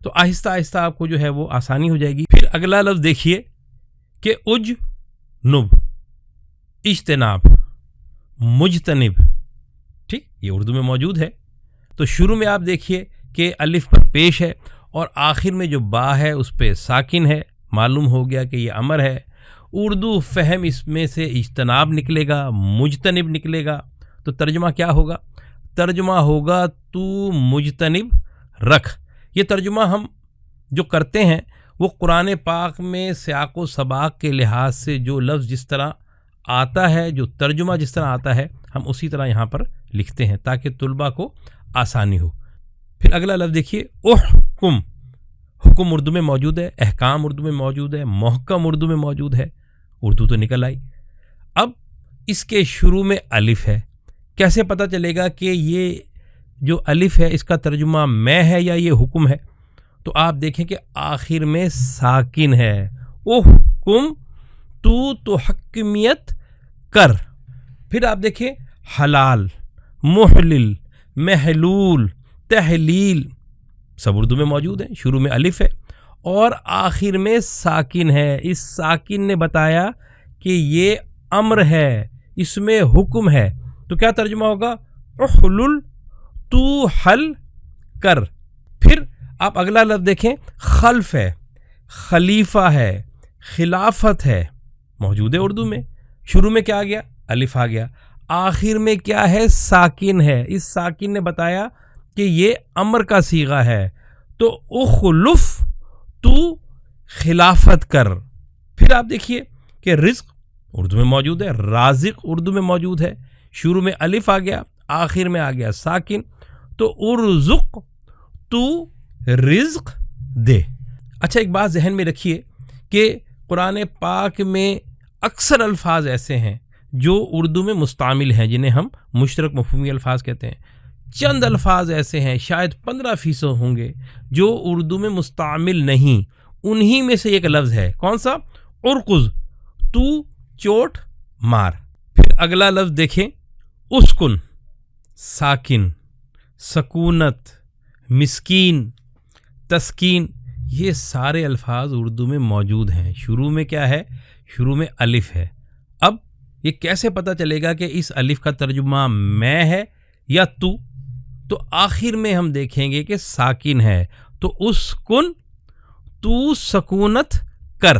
تو آہستہ آہستہ آپ کو جو ہے وہ آسانی ہو جائے گی۔ پھر اگلا لفظ دیکھیے کہ اجنب، اجتناب، مجتنب، ٹھیک، یہ اردو میں موجود ہے۔ تو شروع میں آپ دیکھیے کہ الف پر پیش ہے اور آخر میں جو با ہے اس پہ ساکن ہے، معلوم ہو گیا کہ یہ امر ہے۔ اردو فہم اس میں سے اجتناب نکلے گا، مجتنب نکلے گا، تو ترجمہ کیا ہوگا؟ ترجمہ ہوگا تو مجتنب رکھ۔ یہ ترجمہ ہم جو کرتے ہیں وہ قرآن پاک میں سیاق و سباق کے لحاظ سے جو لفظ جس طرح آتا ہے، جو ترجمہ جس طرح آتا ہے، ہم اسی طرح یہاں پر لکھتے ہیں تاکہ طلباء کو آسانی ہو۔ پھر اگلا لفظ دیکھیے احکم، حکم اردو میں موجود ہے، احکام اردو میں موجود ہے، محکم اردو میں موجود ہے، اردو تو نکل آئی۔ اب اس کے شروع میں الف ہے، کیسے پتہ چلے گا کہ یہ جو الف ہے اس کا ترجمہ میں ہے یا یہ حکم ہے؟ تو آپ دیکھیں کہ آخر میں ساکن ہے، احکم تو حکمیت کر۔ پھر آپ دیکھیں حلال، محلل، محلول، تحلیل، سب اردو میں موجود ہیں، شروع میں الف ہے اور آخر میں ساکن ہے۔ اس ساکن نے بتایا کہ یہ امر ہے، اس میں حکم ہے، تو کیا ترجمہ ہوگا؟ احلل تو حل کر۔ پھر آپ اگلا لفظ دیکھیں، خلف ہے، خلیفہ ہے، خلافت ہے، موجود ہے اردو میں۔ شروع میں کیا آ گیا؟ الف آ گیا، آخر میں کیا ہے؟ ساکن ہے۔ اس ساکن نے بتایا کہ یہ امر کا صیغہ ہے، تو اخلف تو خلافت کر۔ پھر آپ دیکھیے کہ رزق اردو میں موجود ہے، رازق اردو میں موجود ہے، شروع میں الف آ گیا، آخر میں آ گیا ساکن، تو ارزق تو رزق دے۔ اچھا، ایک بات ذہن میں رکھیے کہ قرآن پاک میں اکثر الفاظ ایسے ہیں جو اردو میں مستعمل ہیں، جنہیں ہم مشترک مفہومی الفاظ کہتے ہیں۔ چند الفاظ ایسے ہیں، شاید 15% ہوں گے، جو اردو میں مستعمل نہیں۔ انہی میں سے ایک لفظ ہے، کون سا؟ ارقز، تو چوٹ مار۔ پھر اگلا لفظ دیکھیں، اسکن، ساکن، سکونت، مسکین، تسکین، یہ سارے الفاظ اردو میں موجود ہیں۔ شروع میں کیا ہے؟ شروع میں الف ہے۔ اب یہ کیسے پتہ چلے گا کہ اس الف کا ترجمہ میں ہے یا تو آخر میں ہم دیکھیں گے کہ ساکن ہے، تو اسکن تو سکونت کر۔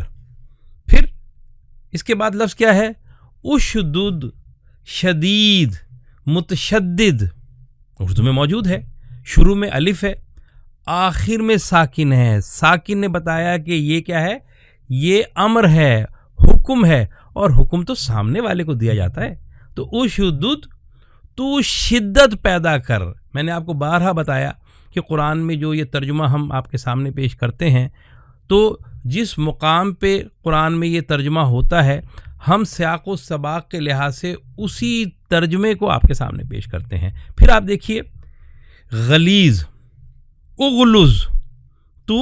پھر اس کے بعد لفظ کیا ہے؟ اشدد، شدید، متشدد، اردو میں موجود ہے، شروع میں الف ہے، آخر میں ساکن ہے۔ ساکن نے بتایا کہ یہ کیا ہے؟ یہ امر ہے، حکم ہے، اور حکم تو سامنے والے کو دیا جاتا ہے۔ تو اشدد تو شدت پیدا کر۔ میں نے آپ کو بارہا بتایا کہ قرآن میں جو یہ ترجمہ ہم آپ کے سامنے پیش کرتے ہیں، تو جس مقام پہ قرآن میں یہ ترجمہ ہوتا ہے، ہم سیاق و سباق کے لحاظ سے اسی ترجمے کو آپ کے سامنے پیش کرتے ہیں۔ پھر آپ دیکھیے غلیظ، اغلظ تو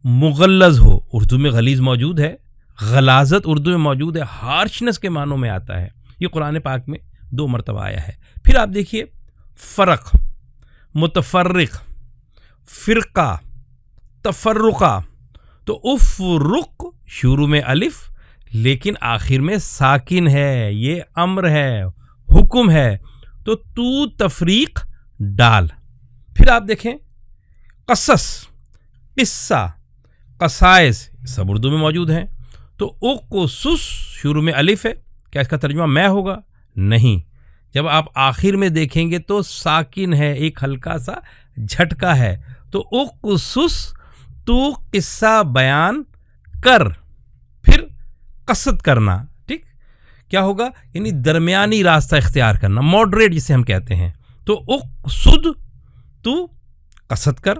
مغلظ ہو، اردو میں غلیظ موجود ہے، غلاظت اردو میں موجود ہے، ہارشنس کے معنوں میں آتا ہے۔ یہ قرآن پاک میں 2 مرتبہ آیا ہے۔ پھر آپ دیکھیے فرق، متفرق، فرقہ، تفرقہ، تو افرق شروع میں الف لیکن آخر میں ساکن ہے، یہ امر ہے، حکم ہے، تو تفریق ڈال۔ پھر آپ دیکھیں قصص، قصہ، قصائص، سب اردو میں موجود ہیں، تو اقصص شروع میں الف ہے، کیا اس کا ترجمہ میں ہوگا؟ نہیں، جب آپ آخر میں دیکھیں گے تو ساکن ہے، ایک ہلکا سا جھٹکا ہے، تو اقصص تو قصہ بیان کر۔ پھر قصد کرنا، ٹھیک، کیا ہوگا؟ یعنی درمیانی راستہ اختیار کرنا، ماڈریٹ جسے ہم کہتے ہیں، تو اقصد تو قصد کر۔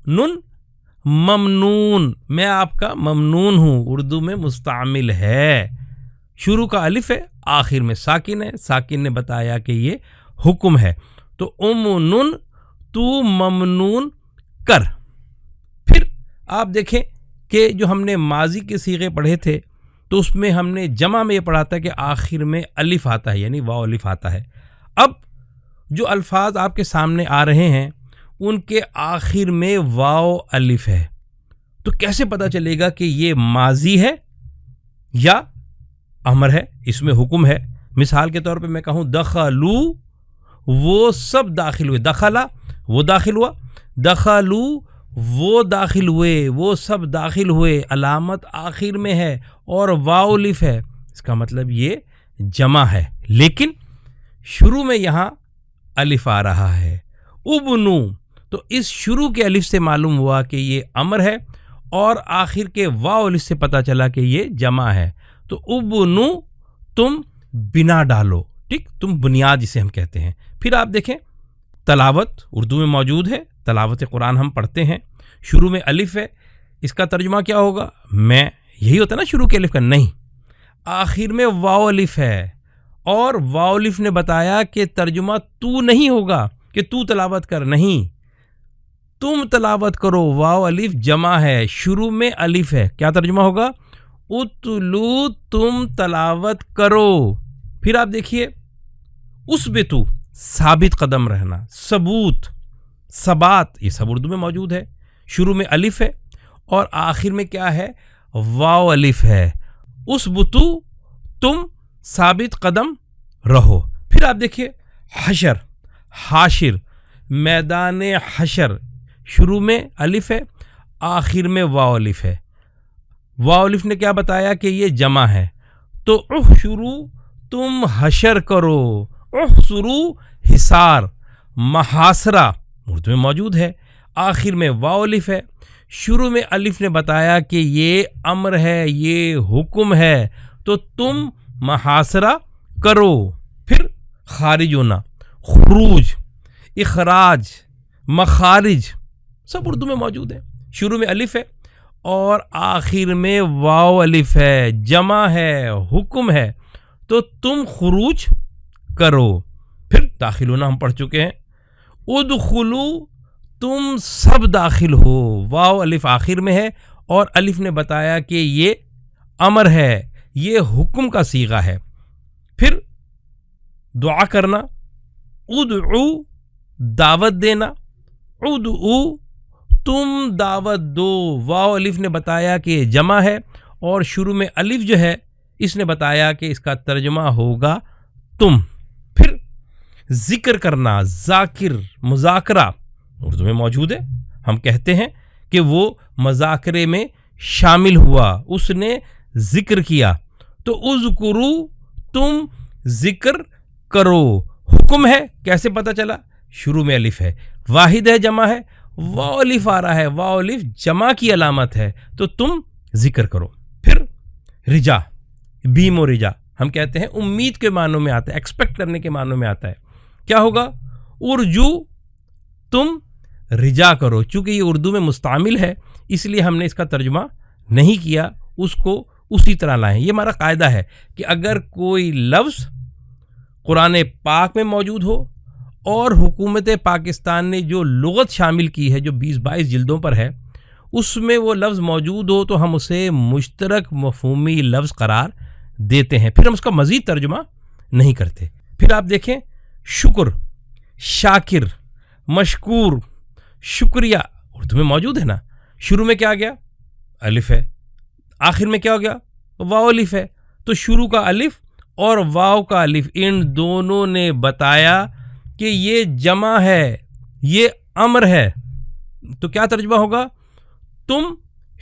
نن ممنون، میں آپ کا ممنون ہوں، اردو میں مستعمل ہے، شروع کا الف ہے، آخر میں ساکن ہے، ساکن نے بتایا کہ یہ حکم ہے، تو نن تو ممنون کر۔ پھر آپ دیکھیں کہ جو ہم نے ماضی کے صیغے پڑھے تھے تو اس میں ہم نے جمع میں یہ پڑھا تھا کہ آخر میں الف آتا ہے، یعنی واو الف آتا ہے۔ اب جو الفاظ آپ کے سامنے آ رہے ہیں ان کے آخر میں واو الف ہے، تو کیسے پتہ چلے گا کہ یہ ماضی ہے یا امر ہے، اس میں حکم ہے؟ مثال کے طور پہ میں کہوں دخلو، وہ سب داخل ہوئے، دخلا وہ داخل ہوا، دخلو وہ داخل ہوئے، وہ سب داخل ہوئے، علامت آخر میں ہے اور واو الف ہے، اس کا مطلب یہ جمع ہے، لیکن شروع میں یہاں الف آ رہا ہے، ابنو، تو اس شروع کے الف سے معلوم ہوا کہ یہ امر ہے اور آخر کے واو الف سے پتہ چلا کہ یہ جمع ہے، تو ابنو تم بنا ڈالو، ٹھیک، تم بنیاد جسے ہم کہتے ہیں۔ پھر آپ دیکھیں تلاوت اردو میں موجود ہے، تلاوت قرآن ہم پڑھتے ہیں، شروع میں الف ہے، اس کا ترجمہ کیا ہوگا؟ میں، یہی ہوتا ہے نا شروع کے الف کا؟ نہیں، آخر میں واو الف ہے، اور واو الف نے بتایا کہ ترجمہ تو نہیں ہوگا کہ تو تلاوت کر، نہیں، تم تلاوت کرو، واو الف جمع ہے، شروع میں الف ہے، کیا ترجمہ ہوگا؟ اتلو، تم تلاوت کرو۔ پھر آپ دیکھیے اسبتو، ثابت قدم رہنا، ثبوت، ثبات، یہ سب اردو میں موجود ہے، شروع میں الف ہے اور آخر میں کیا ہے؟ واو الف ہے، اسبتو، تم ثابت قدم رہو۔ پھر آپ دیکھیے حشر، حاشر، میدان حشر، شروع میں الف ہے، آخر میں واو الف ہے، واو الف نے کیا بتایا کہ یہ جمع ہے، تو احشرو، تم حشر کرو، احشرو حصار، محاصرہ اردو میں موجود ہے، آخر میں واو الف ہے، شروع میں الف نے بتایا کہ یہ امر ہے، یہ حکم ہے، تو تم محاصرہ کرو۔ پھر خارج ہونا، خروج، اخراج، مخارج، سب اردو میں موجود ہے، شروع میں الف ہے اور آخر میں واو الف ہے، جمع ہے، حکم ہے، تو تم خروج کرو۔ پھر داخل ہونا ہم پڑھ چکے ہیں، ادخلو، تم سب داخل ہو، واو الف آخر میں ہے اور الف نے بتایا کہ یہ امر ہے، یہ حکم کا صیغہ ہے۔ پھر دعا کرنا، ادعو، دعوت دینا، ادعو، تم دعوت دو، واو الف نے بتایا کہ جمع ہے اور شروع میں الف جو ہے اس نے بتایا کہ اس کا ترجمہ ہوگا تم۔ پھر ذکر کرنا، ذاکر، مذاکرہ اردو میں موجود ہے، ہم کہتے ہیں کہ وہ مذاکرے میں شامل ہوا، اس نے ذکر کیا، تو اذکرو، تم ذکر کرو، حکم ہے، کیسے پتہ چلا؟ شروع میں الف ہے، واحد ہے، جمع ہے، واو الف آ رہا ہے، واو الف جمع کی علامت ہے، تو تم ذکر کرو۔ پھر رجا، بیم و رجا، ہم کہتے ہیں امید کے معنوں میں آتا ہے، ایکسپیکٹ کرنے کے معنوں میں آتا ہے، کیا ہوگا؟ ارجو، تم رجا کرو، چونکہ یہ اردو میں مستعمل ہے اس لیے ہم نے اس کا ترجمہ نہیں کیا، اس کو اسی طرح لائیں۔ یہ ہمارا قاعدہ ہے کہ اگر کوئی لفظ قرآن پاک میں موجود ہو اور حکومت پاکستان نے جو لغت شامل کی ہے جو 20-22 جلدوں پر ہے، اس میں وہ لفظ موجود ہو تو ہم اسے مشترک مفہومی لفظ قرار دیتے ہیں، پھر ہم اس کا مزید ترجمہ نہیں کرتے۔ پھر آپ دیکھیں شکر، شاکر، مشکور، شکریہ اردو میں موجود ہے نا، شروع میں کیا گیا؟ الف ہے، آخر میں کیا ہو گیا؟ واو الف ہے، تو شروع کا الف اور واو کا الف ان دونوں نے بتایا کہ یہ جمع ہے، یہ امر ہے، تو کیا ترجمہ ہوگا؟ تم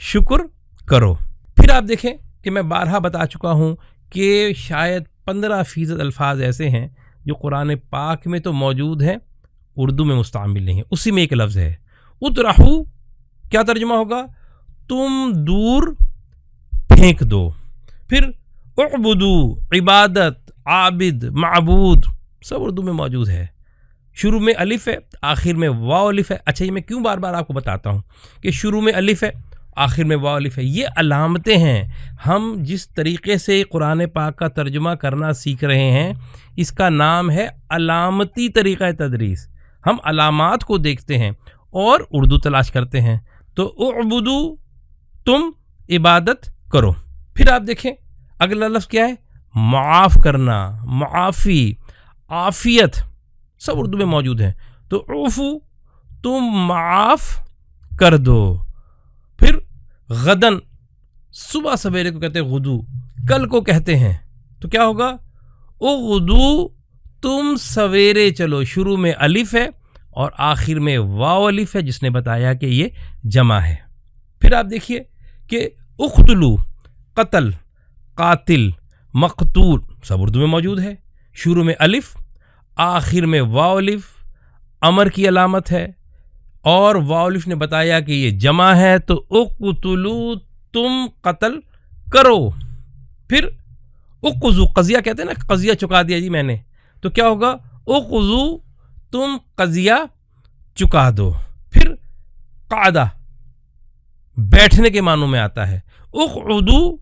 شکر کرو۔ پھر آپ دیکھیں کہ میں بارہا بتا چکا ہوں کہ شاید 15% الفاظ ایسے ہیں جو قرآن پاک میں تو موجود ہیں، اردو میں مستعمل نہیں ہے، اسی میں ایک لفظ ہے۔ اطرحو، کیا ترجمہ ہوگا؟ تم دور پھینک دو۔ پھر اعبدو، عبادت، عابد، معبود، سب اردو میں موجود ہے، شروع میں الف ہے، آخر میں واو الف ہے۔ اچھا، یہ میں کیوں بار بار آپ کو بتاتا ہوں کہ شروع میں الف ہے، آخر میں واو الف ہے؟ یہ علامتیں ہیں، ہم جس طریقے سے قرآن پاک کا ترجمہ کرنا سیکھ رہے ہیں اس کا نام ہے علامتی طریقہ تدریس۔ ہم علامات کو دیکھتے ہیں اور اردو تلاش کرتے ہیں، تو اعبدو، تم عبادت کرو۔ پھر آپ دیکھیں اگلا لفظ کیا ہے؟ معاف کرنا، معافی، عافیت، سب اردو میں موجود ہیں، تو عفو، تم معاف کر دو. پھر غدن صبح سویرے کو کہتے ہیں غدو, کل کو کہتے ہیں تو کیا ہوگا؟ اغدو تم سویرے چلو. شروع میں الف ہے اور آخر میں واو الف ہے جس نے بتایا کہ یہ جمع ہے. پھر آپ دیکھیے کہ اقتلو قتل, قاتل, مقتول سب اردو میں موجود ہے. شروع میں الف, آخر میں واو الف امر کی علامت ہے, اور واو الف نے بتایا کہ یہ جمع ہے تو اقتلو تم قتل کرو. پھر اقضو, قضیہ کہتے ہیں نا, قضیہ چکا دیا جی میں نے, تو کیا ہوگا؟ اقضو تم قضیہ چکا دو. پھر قعدہ بیٹھنے کے معنوں میں آتا ہے, اقعدو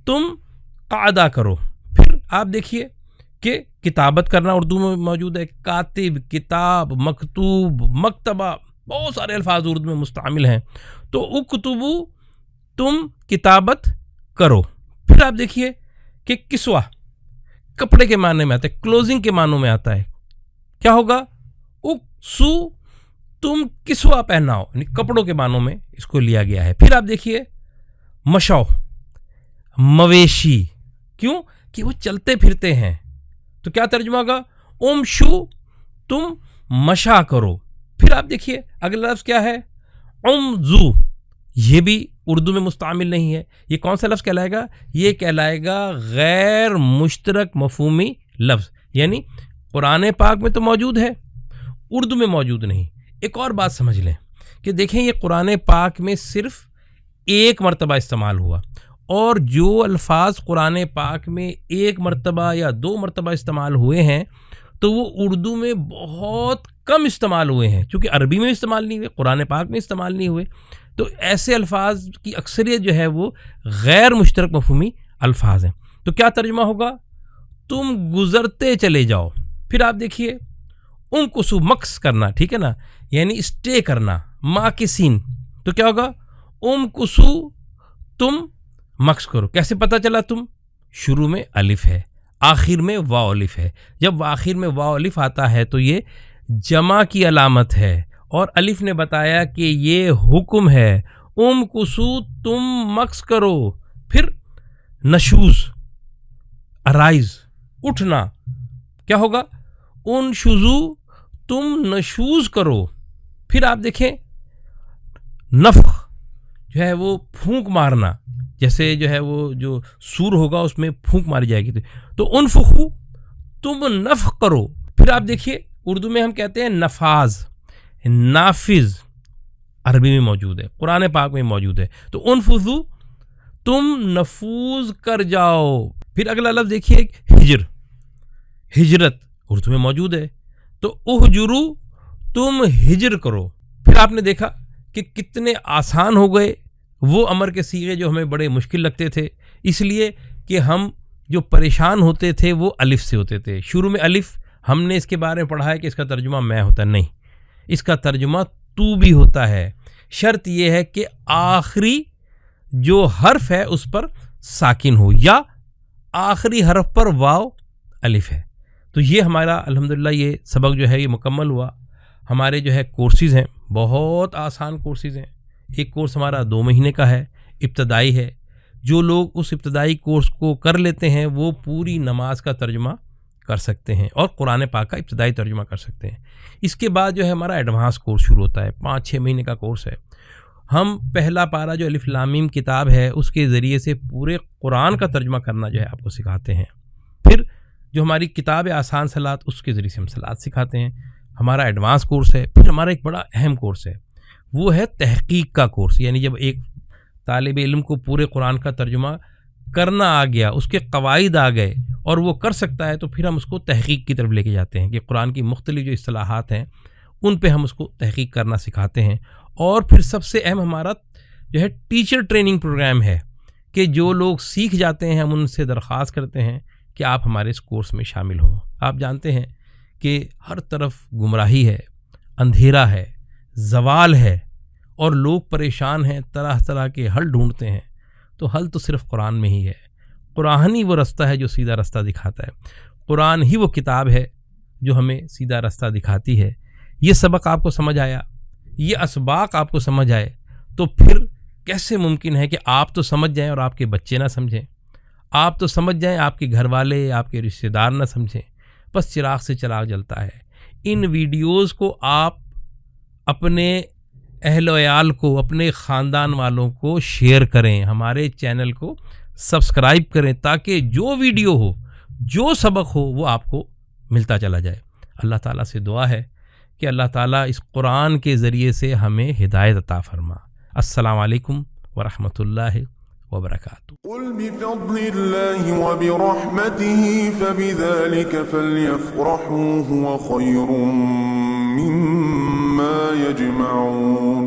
تم قعدہ کرو. پھر آپ دیکھیے کہ کتابت کرنا اردو میں موجود ہے, کاتب, کتاب, مکتوب, مکتبہ, بہت سارے الفاظ اردو میں مستعمل ہیں. تو اکتبو تم کتابت کرو. پھر آپ دیکھیے کہ کسوہ کپڑے کے معنی میں آتا ہے, کلوزنگ کے معنوں میں آتا ہے. کیا ہوگا؟ اکسو تم کسوہ پہناؤ, یعنی کپڑوں کے معنوں میں اس کو لیا گیا ہے. پھر آپ دیکھیے مشو مویشی, کیوں کہ وہ چلتے پھرتے ہیں, تو کیا ترجمہ ہوگا؟ امشو تم مشا کرو. پھر آپ دیکھیے اگلا لفظ کیا ہے؟ امزو, یہ بھی اردو میں مستعمل نہیں ہے. یہ کون سا لفظ کہلائے گا؟ یہ کہلائے گا غیر مشترک مفہومی لفظ, یعنی قرآن پاک میں تو موجود ہے, اردو میں موجود نہیں. ایک اور بات سمجھ لیں کہ دیکھیں یہ قرآن پاک میں صرف ایک مرتبہ استعمال ہوا, اور جو الفاظ قرآن پاک میں ایک مرتبہ یا دو مرتبہ استعمال ہوئے ہیں تو وہ اردو میں بہت کم استعمال ہوئے ہیں, چونکہ عربی میں استعمال نہیں ہوئے, قرآن پاک میں استعمال نہیں ہوئے. تو ایسے الفاظ کی اکثریت جو ہے وہ غیر مشترک مفہومی الفاظ ہیں. تو کیا ترجمہ ہوگا؟ تم گزرتے چلے جاؤ. پھر آپ دیکھیے انکسو مکس کرنا, ٹھیک ہے نا, یعنی اسٹے کرنا, ماکسین, تو کیا ہوگا؟ انکسو تم مکس کرو. کیسے پتہ چلا تم؟ شروع میں الف ہے, آخر میں واو الف ہے. جب آخر میں واو الف آتا ہے تو یہ جمع کی علامت ہے, اور الف نے بتایا کہ یہ حکم ہے, کسو تم مکس کرو. پھر نشوز ارائز اٹھنا, کیا ہوگا؟ ان شزو تم نشوز کرو. پھر آپ دیکھیں نفخ جو ہے وہ پھونک مارنا, جیسے جو ہے وہ جو سور ہوگا اس میں پھونک ماری جائے گی, تو انفخو تم نفخ کرو. پھر آپ دیکھیے اردو میں ہم کہتے ہیں نفاذ, نافذ عربی میں موجود ہے, قرآن پاک میں موجود ہے, تو انفذو تم نفوذ کر جاؤ. پھر اگلا لفظ دیکھیے ہجر, ہجرت اردو میں موجود ہے, تو اہجرو تم ہجر کرو. پھر آپ نے دیکھا کہ کتنے آسان ہو گئے وہ امر کے صیغے جو ہمیں بڑے مشکل لگتے تھے, اس لیے کہ ہم جو پریشان ہوتے تھے وہ الف سے ہوتے تھے. شروع میں الف, ہم نے اس کے بارے میں پڑھا ہے کہ اس کا ترجمہ میں ہوتا نہیں, اس کا ترجمہ تو بھی ہوتا ہے. شرط یہ ہے کہ آخری جو حرف ہے اس پر ساکن ہو, یا آخری حرف پر واو الف ہے. تو یہ ہمارا الحمدللہ یہ سبق جو ہے یہ مکمل ہوا. ہمارے جو ہے کورسز ہیں, بہت آسان کورسز ہیں. ایک کورس ہمارا 2 مہینے کا ہے, ابتدائی ہے. جو لوگ اس ابتدائی کورس کو کر لیتے ہیں وہ پوری نماز کا ترجمہ کر سکتے ہیں اور قرآن پاک کا ابتدائی ترجمہ کر سکتے ہیں. اس کے بعد جو ہے ہمارا ایڈوانس کورس شروع ہوتا ہے, 5-6 مہینے کا کورس ہے. ہم پہلا پارہ جو الف لام میم کتاب ہے اس کے ذریعے سے پورے قرآن کا ترجمہ کرنا جو ہے آپ کو سکھاتے ہیں. پھر جو ہماری کتاب آسان صلاۃ اس کے ذریعے سے ہم صلاۃ سکھاتے ہیں. ہمارا ایڈوانس کورس ہے. پھر ہمارا ایک بڑا اہم کورس ہے, وہ ہے تحقیق کا کورس. یعنی جب ایک طالب علم کو پورے قرآن کا ترجمہ کرنا آ گیا, اس کے قواعد آ گئے اور وہ کر سکتا ہے, تو پھر ہم اس کو تحقیق کی طرف لے کے جاتے ہیں کہ قرآن کی مختلف جو اصطلاحات ہیں ان پہ ہم اس کو تحقیق کرنا سکھاتے ہیں. اور پھر سب سے اہم ہمارا جو ہے ٹیچر ٹریننگ پروگرام ہے کہ جو لوگ سیکھ جاتے ہیں ہم ان سے درخواست کرتے ہیں کہ آپ ہمارے اس کورس میں شامل ہوں. آپ جانتے ہیں کہ ہر طرف گمراہی ہے, اندھیرا ہے, زوال ہے, اور لوگ پریشان ہیں, طرح طرح کے حل ڈھونڈتے ہیں. تو حل تو صرف قرآن میں ہی ہے. قرآن ہی وہ رستہ ہے جو سیدھا رستہ دکھاتا ہے. قرآن ہی وہ کتاب ہے جو ہمیں سیدھا رستہ دکھاتی ہے. یہ سبق آپ کو سمجھ آیا؟ یہ اسباق آپ کو سمجھ آئے تو پھر کیسے ممکن ہے کہ آپ تو سمجھ جائیں اور آپ کے بچے نہ سمجھیں، آپ تو سمجھ جائیں آپ کے گھر والے آپ کے رشتہ دار نہ سمجھیں؟ بس چراغ سے چراغ جلتا ہے۔ ان ویڈیوز کو آپ اپنے اہل و عیال کو، اپنے خاندان والوں کو شیئر کریں، ہمارے چینل کو سبسکرائب کریں تاکہ جو ویڈیو ہو، جو سبق ہو، وہ آپ کو ملتا چلا جائے۔ اللہ تعالیٰ سے دعا ہے کہ اللہ تعالیٰ اس قرآن کے ذریعے سے ہمیں ہدایت عطا فرما۔ السلام علیکم ورحمۃ اللہ وبرکاتہ۔ قل بفضل الله وبرحمته فبذلك فليفرحوا هو خير مما يجمعون